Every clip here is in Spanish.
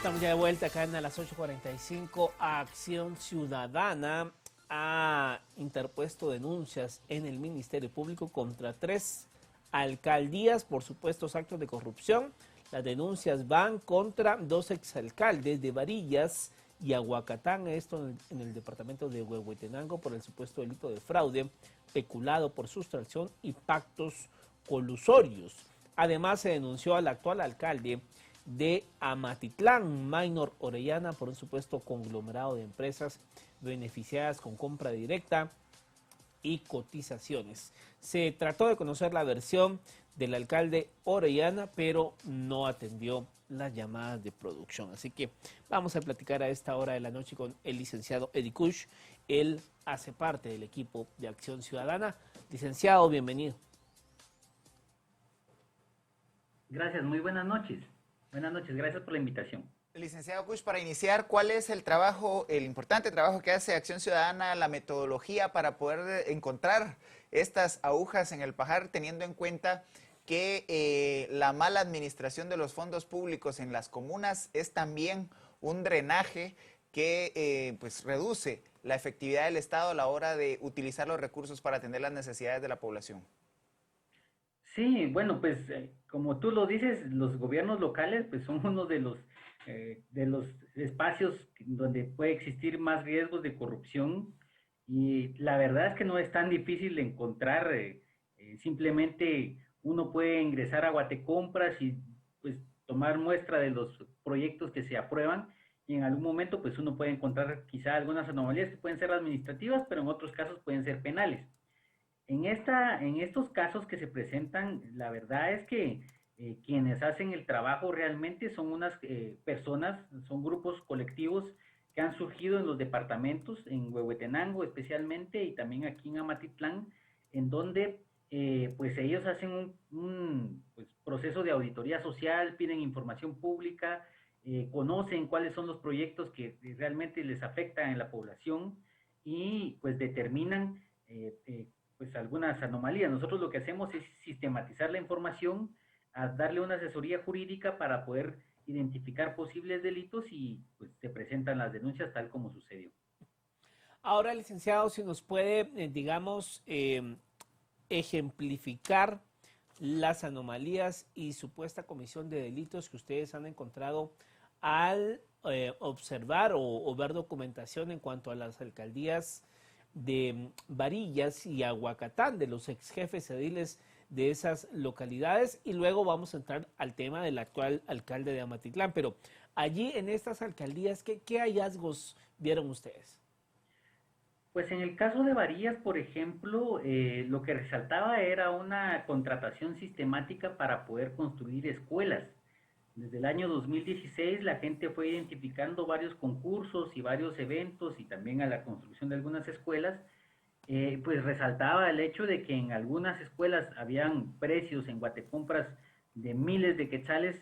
Estamos ya de vuelta acá en a las 8:45. Acción Ciudadana ha interpuesto denuncias en el Ministerio Público contra 3 alcaldías por supuestos actos de corrupción. Las denuncias van contra 2 exalcaldes de Varillas y Aguacatán, esto en el departamento de Huehuetenango, por el supuesto delito de fraude, peculado por sustracción y pactos colusorios. Además, se denunció al actual alcalde de Amatitlán, Maynor Orellana, por un supuesto conglomerado de empresas beneficiadas con compra directa y cotizaciones. Se trató de conocer la versión del alcalde Orellana, pero no atendió las llamadas de producción. Así que vamos a platicar a esta hora de la noche con el licenciado Eddie Kush. Él hace parte del equipo de Acción Ciudadana. Licenciado, bienvenido. Gracias, muy buenas noches. Buenas noches, gracias por la invitación. Licenciado Kush, para iniciar, ¿cuál es el trabajo, el importante trabajo que hace Acción Ciudadana, la metodología para poder encontrar estas agujas en el pajar, teniendo en cuenta que la mala administración de los fondos públicos en las comunas es también un drenaje que pues reduce la efectividad del Estado a la hora de utilizar los recursos para atender las necesidades de la población? Sí, bueno, pues como tú lo dices, los gobiernos locales pues son uno de los espacios donde puede existir más riesgos de corrupción, y la verdad es que no es tan difícil de encontrar. Simplemente uno puede ingresar a Guatecompras y pues tomar muestra de los proyectos que se aprueban, y en algún momento pues uno puede encontrar quizá algunas anomalías que pueden ser administrativas, pero en otros casos pueden ser penales. En estos casos que se presentan, la verdad es que quienes hacen el trabajo realmente son unas personas, son grupos colectivos que han surgido en los departamentos, en Huehuetenango especialmente, y también aquí en Amatitlán, en donde pues ellos hacen pues, proceso de auditoría social, piden información pública, conocen cuáles son los proyectos que realmente les afectan en la población, y pues determinan pues algunas anomalías. Nosotros lo que hacemos es sistematizar la información, a darle una asesoría jurídica para poder identificar posibles delitos, y pues se presentan las denuncias tal como sucedió. Ahora, licenciado, si nos puede, digamos, ejemplificar las anomalías y supuesta comisión de delitos que ustedes han encontrado al observar o ver documentación en cuanto a las alcaldías de Varillas y Aguacatán, de los ex jefes ediles de esas localidades, y luego vamos a entrar al tema del actual alcalde de Amatitlán. Pero allí en estas alcaldías, ¿qué hallazgos vieron ustedes? Pues en el caso de Varillas, por ejemplo, lo que resaltaba era una contratación sistemática para poder construir escuelas. Desde el año 2016 la gente fue identificando varios concursos y varios eventos, y también a la construcción de algunas escuelas. Pues resaltaba el hecho de que en algunas escuelas habían precios en Guatecompras de miles de quetzales,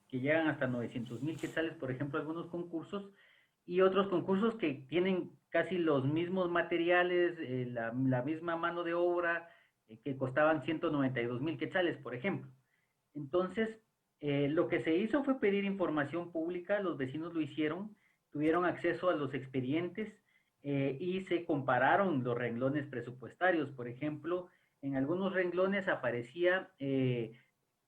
que llegan hasta 900,000 quetzales, por ejemplo, algunos concursos, y otros concursos que tienen casi los mismos materiales, la misma mano de obra, que costaban 192,000 quetzales, por ejemplo. Entonces, lo que se hizo fue pedir información pública, los vecinos lo hicieron, tuvieron acceso a los expedientes, y se compararon los renglones presupuestarios. Por ejemplo, en algunos renglones aparecía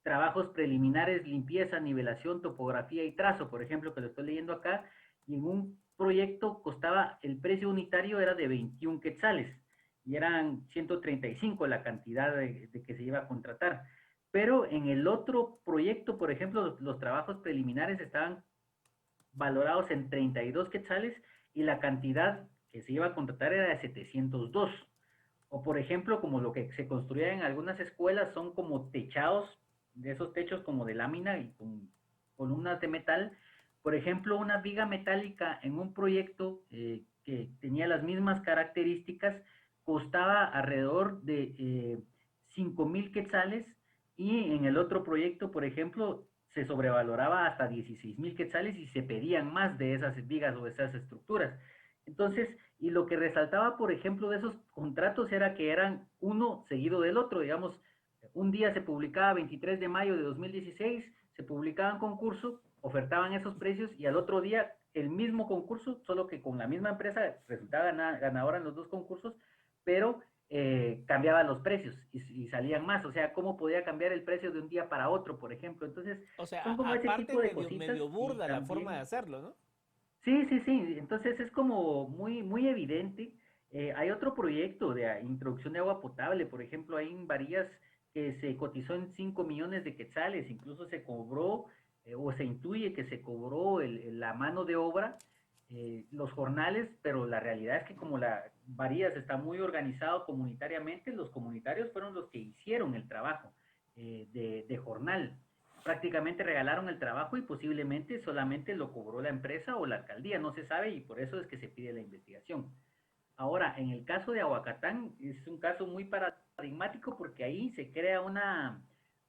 trabajos preliminares, limpieza, nivelación, topografía y trazo, por ejemplo, que lo estoy leyendo acá, y en un proyecto costaba, el precio unitario era de 21 quetzales, y eran 135 la cantidad de que se iba a contratar. Pero en el otro proyecto, por ejemplo, los trabajos preliminares estaban valorados en 32 quetzales, y la cantidad que se iba a contratar era de 702. O por ejemplo, como lo que se construía en algunas escuelas son como techados, de esos techos como de lámina y con columnas de metal. Por ejemplo, una viga metálica en un proyecto que tenía las mismas características costaba alrededor de 5,000 quetzales, y en el otro proyecto, por ejemplo, se sobrevaloraba hasta 16,000 quetzales, y se pedían más de esas vigas o de esas estructuras. Entonces, y lo que resaltaba, por ejemplo, de esos contratos era que eran uno seguido del otro. Digamos, un día se publicaba 23 de mayo de 2016, se publicaba en concurso, ofertaban esos precios y al otro día el mismo concurso, solo que con la misma empresa resultaba ganadora en los dos concursos, pero cambiaban los precios y salían más. O sea, ¿cómo podía cambiar el precio de un día para otro, por ejemplo? Entonces, O sea, son como ese aparte tipo de medio, cositas medio y burda la forma de también hacerlo, ¿no? sí, sí, sí. Entonces es como muy, muy evidente. Hay otro proyecto de introducción de agua potable, por ejemplo, hay en Varías que se cotizó en 5 millones de quetzales, incluso se cobró o se intuye que se cobró la mano de obra, los jornales, pero la realidad es que como la Varías está muy organizado comunitariamente, los comunitarios fueron los que hicieron el trabajo de jornal, prácticamente regalaron el trabajo y posiblemente solamente lo cobró la empresa o la alcaldía, no se sabe y por eso es que se pide la investigación. Ahora, en el caso de Aguacatán, es un caso muy paradigmático porque ahí se crea una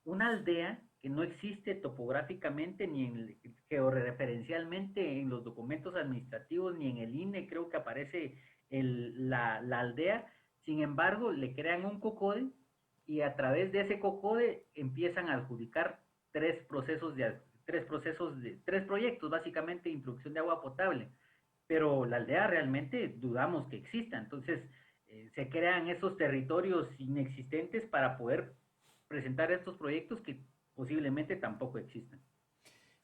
aldea que no existe topográficamente ni en, georreferencialmente en los documentos administrativos ni en el INE, creo que aparece la aldea. Sin embargo, le crean un COCODE y a través de ese COCODE empiezan a adjudicar tres proyectos básicamente de introducción de agua potable, pero la aldea realmente dudamos que exista. Entonces, se crean esos territorios inexistentes para poder presentar estos proyectos que posiblemente tampoco existan.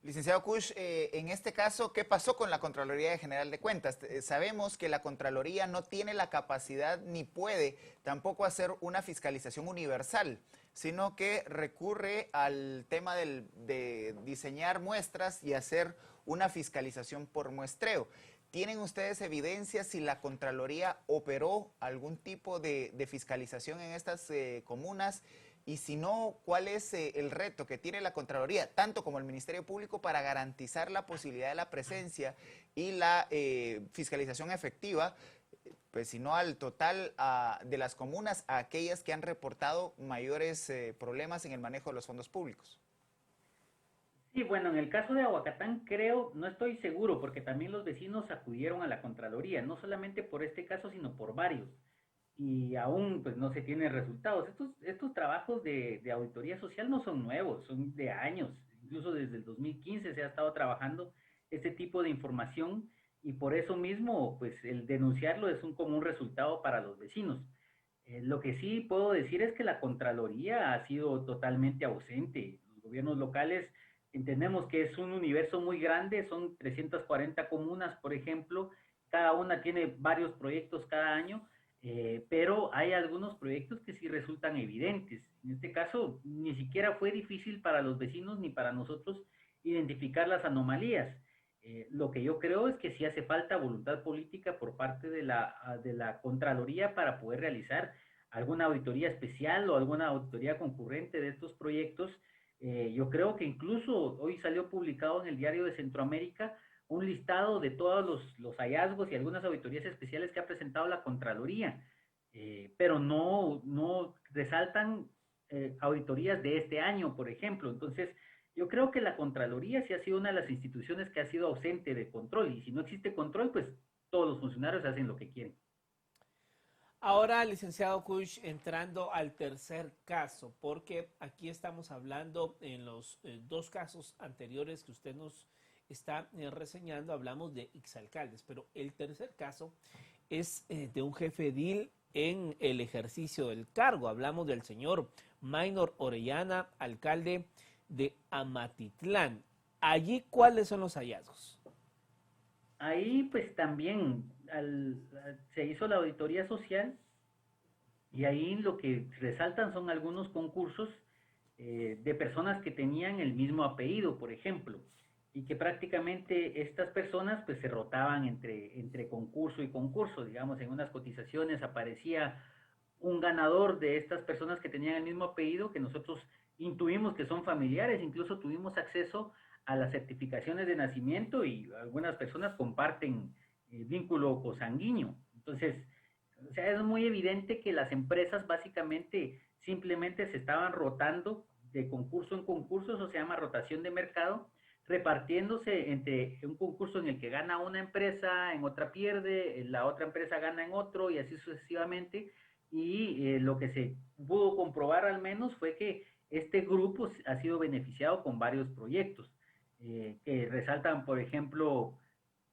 Licenciado Kush, en este caso, ¿qué pasó con la Contraloría General de Cuentas? Sabemos que la Contraloría no tiene la capacidad ni puede tampoco hacer una fiscalización universal, sino que recurre al tema de diseñar muestras y hacer una fiscalización por muestreo. ¿Tienen ustedes evidencia si la Contraloría operó algún tipo de fiscalización en estas comunas? Y si no, ¿cuál es el reto que tiene la Contraloría, tanto como el Ministerio Público, para garantizar la posibilidad de la presencia y la fiscalización efectiva, pues si no al total de las comunas, a aquellas que han reportado mayores problemas en el manejo de los fondos públicos? Sí, bueno, en el caso de Aguacatán creo, no estoy seguro, porque también los vecinos acudieron a la Contraloría, no solamente por este caso, sino por varios. Y aún pues no se tienen resultados. Estos trabajos de auditoría social no son nuevos, son de años. Incluso desde el 2015 se ha estado trabajando este tipo de información y por eso mismo pues el denunciarlo es un común resultado para los vecinos. Lo que sí puedo decir es que la Contraloría ha sido totalmente ausente. Los gobiernos locales entendemos que es un universo muy grande, son 340 comunas, por ejemplo, cada una tiene varios proyectos cada año, pero hay algunos proyectos que sí resultan evidentes. En este caso, ni siquiera fue difícil para los vecinos ni para nosotros identificar las anomalías. Lo que yo creo es que sí hace falta voluntad política por parte de la Contraloría para poder realizar alguna auditoría especial o alguna auditoría concurrente de estos proyectos. Yo creo que incluso hoy salió publicado en el Diario de Centroamérica un listado de todos los hallazgos y algunas auditorías especiales que ha presentado la Contraloría, pero no resaltan auditorías de este año, por ejemplo. Entonces, yo creo que la Contraloría sí ha sido una de las instituciones que ha sido ausente de control y si no existe control, pues todos los funcionarios hacen lo que quieren. Ahora, licenciado Kush, entrando al tercer caso, porque aquí estamos hablando en los dos casos anteriores que usted nos está reseñando, hablamos de exalcaldes, pero el tercer caso es de un jefe edil en el ejercicio del cargo. Hablamos del señor Maynor Orellana, alcalde de Amatitlán. Allí, ¿cuáles son los hallazgos? Ahí pues también se hizo la auditoría social y ahí lo que resaltan son algunos concursos de personas que tenían el mismo apellido, por ejemplo, y que prácticamente estas personas pues se rotaban entre concurso y concurso, digamos, en unas cotizaciones aparecía un ganador de estas personas que tenían el mismo apellido, que nosotros intuimos que son familiares, incluso tuvimos acceso a las certificaciones de nacimiento y algunas personas comparten vínculo consanguíneo. Entonces, o sea, es muy evidente que las empresas básicamente simplemente se estaban rotando de concurso en concurso, eso se llama rotación de mercado, repartiéndose entre un concurso en el que gana una empresa, en otra pierde, la otra empresa gana en otro y así sucesivamente. Y lo que se pudo comprobar al menos fue que este grupo ha sido beneficiado con varios proyectos. que resaltan, por ejemplo,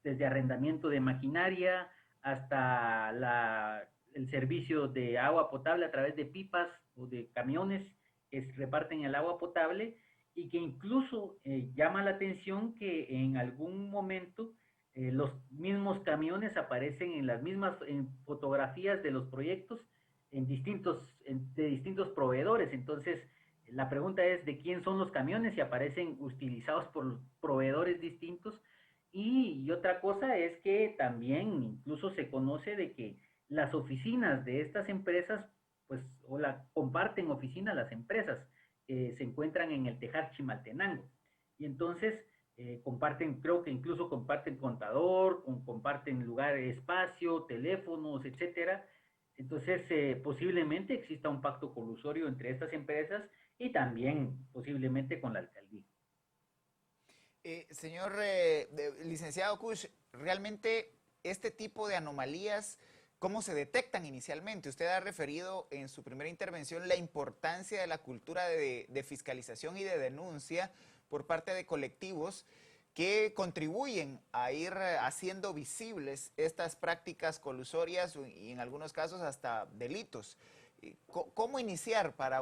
desde arrendamiento de maquinaria hasta el servicio de agua potable a través de pipas o de camiones que reparten el agua potable y que incluso llama la atención que en algún momento los mismos camiones aparecen en las mismas fotografías de los proyectos de distintos proveedores. Entonces, la pregunta es de quién son los camiones y aparecen utilizados por proveedores distintos. Y otra cosa es que también incluso se conoce de que las oficinas de estas empresas, pues, o la comparten oficina las empresas que se encuentran en el Tejar Chimaltenango. Y entonces comparten, creo que incluso comparten contador, comparten lugar, espacio, teléfonos, etcétera. Entonces, posiblemente exista un pacto colusorio entre estas empresas y también posiblemente con la alcaldía. Señor licenciado Kush, realmente este tipo de anomalías, ¿cómo se detectan inicialmente? Usted ha referido en su primera intervención la importancia de la cultura de fiscalización y de denuncia por parte de colectivos que contribuyen a ir haciendo visibles estas prácticas colusorias y en algunos casos hasta delitos. ¿Cómo iniciar para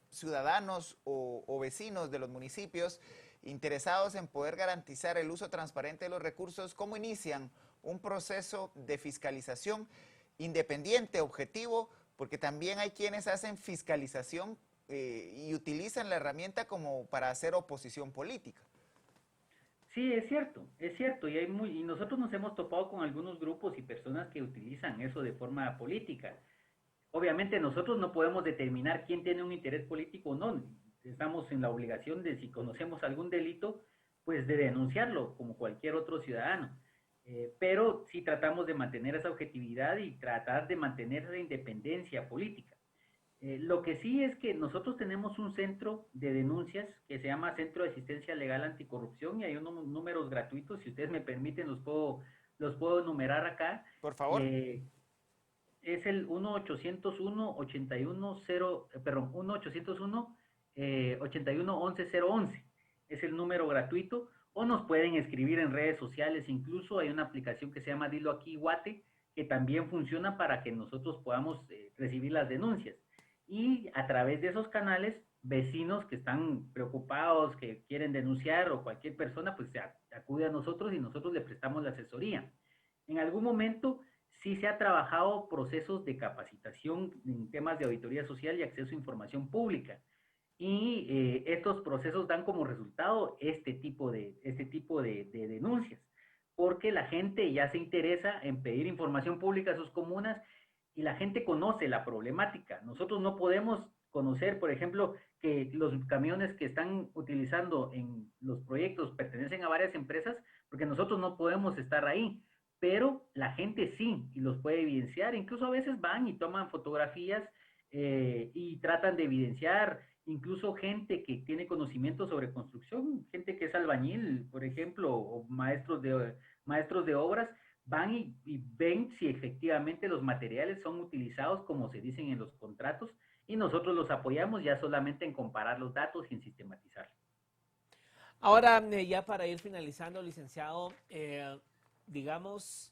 ciudadanos o vecinos de los municipios interesados en poder garantizar el uso transparente de los recursos? ¿Cómo inician un proceso de fiscalización independiente, objetivo? Porque también hay quienes hacen fiscalización y utilizan la herramienta como para hacer oposición política. Sí, es cierto, y nosotros nos hemos topado con algunos grupos y personas que utilizan eso de forma política. Obviamente nosotros no podemos determinar quién tiene un interés político o no. Estamos en la obligación de, si conocemos algún delito, pues de denunciarlo como cualquier otro ciudadano. Pero sí tratamos de mantener esa objetividad y tratar de mantener esa independencia política. Lo que sí es que nosotros tenemos un centro de denuncias que se llama Centro de Asistencia Legal Anticorrupción y hay unos números gratuitos, si ustedes me permiten, los puedo enumerar acá. Por favor. Eh, es el 1-801-81 perdón, 1-801 81-11-011. Es el número gratuito. O nos pueden escribir en redes sociales. Incluso hay una aplicación que se llama Dilo Aquí Guate, que también funciona para que nosotros podamos recibir las denuncias. Y a través de esos canales, vecinos que están preocupados, que quieren denunciar o cualquier persona, pues se acude a nosotros y nosotros le prestamos la asesoría. En algún momento sí se ha trabajado procesos de capacitación en temas de auditoría social y acceso a información pública. Y estos procesos dan como resultado este tipo de denuncias, porque la gente ya se interesa en pedir información pública a sus comunas y la gente conoce la problemática. Nosotros no podemos conocer, por ejemplo, que los camiones que están utilizando en los proyectos pertenecen a varias empresas, porque nosotros no podemos estar ahí, pero la gente sí, y los puede evidenciar. Incluso a veces van y toman fotografías y tratan de evidenciar, incluso gente que tiene conocimiento sobre construcción, gente que es albañil, por ejemplo, o maestros de obras, van y ven si efectivamente los materiales son utilizados como se dicen en los contratos y nosotros los apoyamos ya solamente en comparar los datos y en sistematizarlos. Ahora, ya para ir finalizando, licenciado, digamos,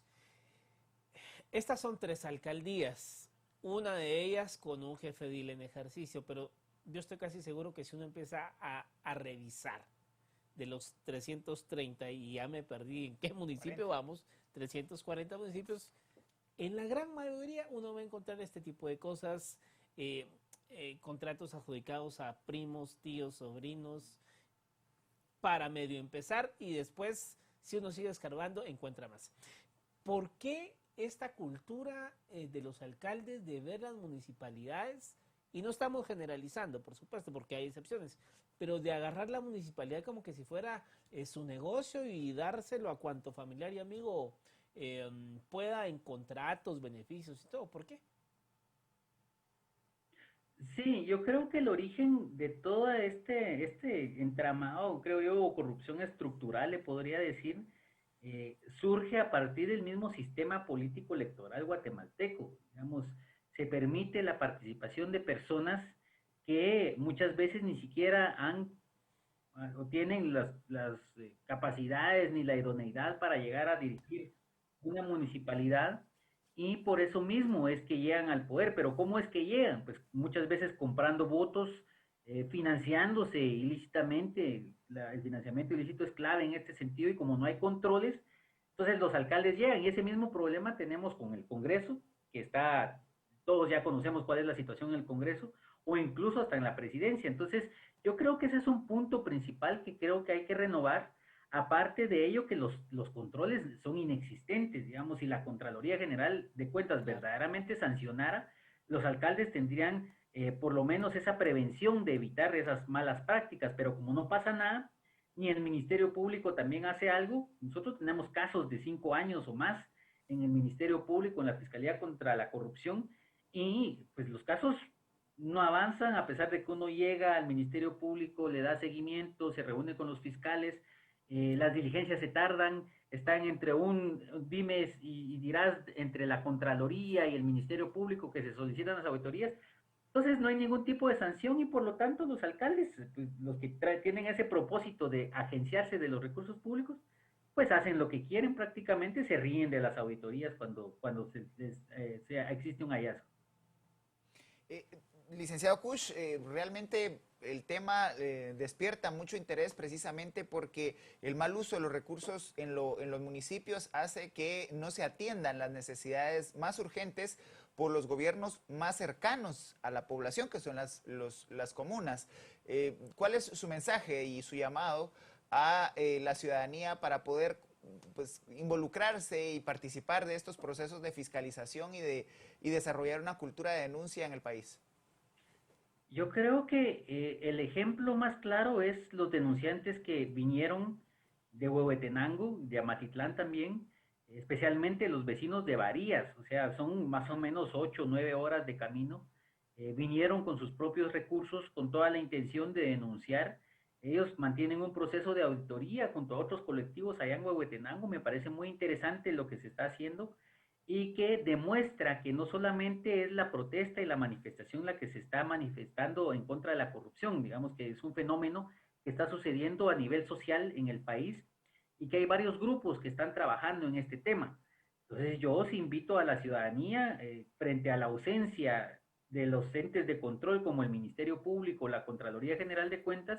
estas son 3 alcaldías, una de ellas con un jefe de edil en ejercicio, pero yo estoy casi seguro que si uno empieza a revisar de los 330, y ya me perdí en qué municipio 40. vamos, 340 municipios, en la gran mayoría uno va a encontrar este tipo de cosas, contratos adjudicados a primos, tíos, sobrinos, para medio empezar y después, si uno sigue escarbando, encuentra más. ¿Por qué esta cultura de los alcaldes de ver las municipalidades, y no estamos generalizando, por supuesto, porque hay excepciones, pero de agarrar la municipalidad como que si fuera su negocio y dárselo a cuanto familiar y amigo pueda en contratos, beneficios y todo? ¿Por qué? Sí, yo creo que el origen de todo este entramado, creo yo, o corrupción estructural, le podría decir, surge a partir del mismo sistema político electoral guatemalteco. Digamos, se permite la participación de personas que muchas veces ni siquiera han o tienen las capacidades ni la idoneidad para llegar a dirigir una municipalidad y por eso mismo es que llegan al poder. Pero ¿cómo es que llegan? Pues muchas veces comprando votos, financiándose ilícitamente. El financiamiento ilícito es clave en este sentido y como no hay controles, entonces los alcaldes llegan y ese mismo problema tenemos con el Congreso, que está, todos ya conocemos cuál es la situación en el Congreso, o incluso hasta en la presidencia. Entonces, yo creo que ese es un punto principal que creo que hay que renovar. Aparte de ello, que los controles son inexistentes, digamos, si la Contraloría General de Cuentas verdaderamente sancionara, los alcaldes tendrían por lo menos esa prevención de evitar esas malas prácticas, pero como no pasa nada, ni el Ministerio Público también hace algo. Nosotros tenemos casos de 5 años o más en el Ministerio Público, en la Fiscalía contra la Corrupción, y pues los casos no avanzan a pesar de que uno llega al Ministerio Público, le da seguimiento, se reúne con los fiscales, las diligencias se tardan, están entre un dimes y dirás entre la Contraloría y el Ministerio Público que se solicitan las auditorías. Entonces no hay ningún tipo de sanción y por lo tanto los alcaldes, pues, los que tienen ese propósito de agenciarse de los recursos públicos, pues hacen lo que quieren prácticamente, se ríen de las auditorías cuando existe un hallazgo. Eh, Licenciado Kush, realmente el tema despierta mucho interés precisamente porque el mal uso de los recursos en los municipios hace que no se atiendan las necesidades más urgentes por los gobiernos más cercanos a la población, que son las comunas. ¿Cuál es su mensaje y su llamado a la ciudadanía para poder pues, involucrarse y participar de estos procesos de fiscalización y desarrollar una cultura de denuncia en el país? Yo creo que el ejemplo más claro es los denunciantes que vinieron de Huehuetenango, de Amatitlán también, especialmente los vecinos de Varías, o sea, son más o menos 8 o 9 horas de camino, vinieron con sus propios recursos, con toda la intención de denunciar. Ellos mantienen un proceso de auditoría junto a otros colectivos allá en Huehuetenango, me parece muy interesante lo que se está haciendo y que demuestra que no solamente es la protesta y la manifestación la que se está manifestando en contra de la corrupción, digamos que es un fenómeno que está sucediendo a nivel social en el país y que hay varios grupos que están trabajando en este tema. Entonces yo os invito a la ciudadanía, frente a la ausencia de los entes de control como el Ministerio Público, la Contraloría General de Cuentas,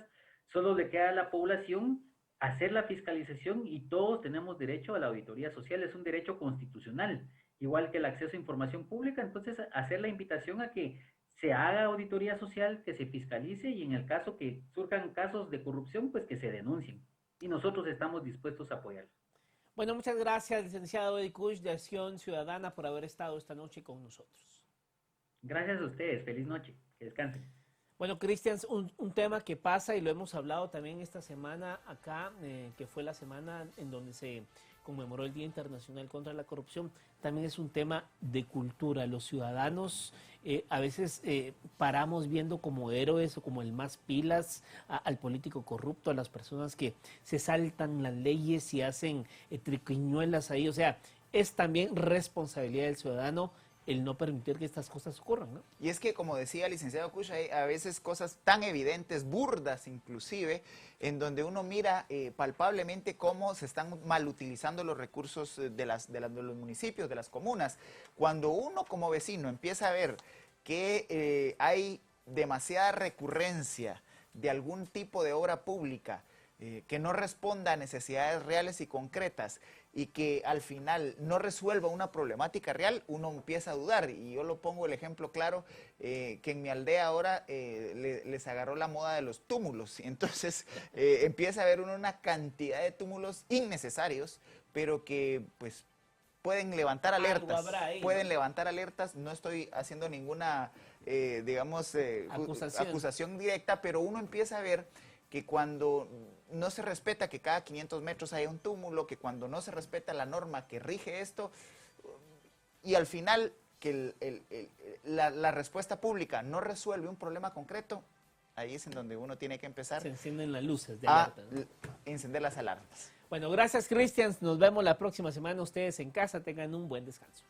solo le queda a la población hacer la fiscalización y todos tenemos derecho a la auditoría social, es un derecho constitucional, igual que el acceso a información pública. Entonces hacer la invitación a que se haga auditoría social, que se fiscalice y en el caso que surjan casos de corrupción, pues que se denuncien. Y nosotros estamos dispuestos a apoyarlos. Bueno, muchas gracias, licenciado Eddie Kush de Acción Ciudadana, por haber estado esta noche con nosotros. Gracias a ustedes, feliz noche, que descansen. Bueno, Cristian, un tema que pasa y lo hemos hablado también esta semana acá, que fue la semana en donde se conmemoró el Día Internacional contra la Corrupción, también es un tema de cultura. Los ciudadanos a veces paramos viendo como héroes o como el más pilas al político corrupto, a las personas que se saltan las leyes y hacen triquiñuelas ahí. O sea, es también responsabilidad del ciudadano el no permitir que estas cosas ocurran, ¿no? Y es que, como decía el licenciado Kush, hay a veces cosas tan evidentes, burdas inclusive, en donde uno mira palpablemente cómo se están mal utilizando los recursos de los municipios, de las comunas. Cuando uno como vecino empieza a ver que hay demasiada recurrencia de algún tipo de obra pública que no responda a necesidades reales y concretas y que al final no resuelva una problemática real, uno empieza a dudar. Y yo lo pongo el ejemplo claro, que en mi aldea ahora les agarró la moda de los túmulos. Y entonces empieza a haber una cantidad de túmulos innecesarios, pero que pues pueden levantar alertas. Ahí, pueden levantar alertas. No estoy haciendo ninguna, digamos, acusación directa, pero uno empieza a ver que cuando no se respeta que cada 500 metros haya un túmulo, que cuando no se respeta la norma que rige esto, y al final que la respuesta pública no resuelve un problema concreto, ahí es en donde uno tiene que empezar se encienden las luces de alerta, ¿no? Encender las alarmas. Bueno, gracias, Cristian. Nos vemos la próxima semana. Ustedes en casa tengan un buen descanso.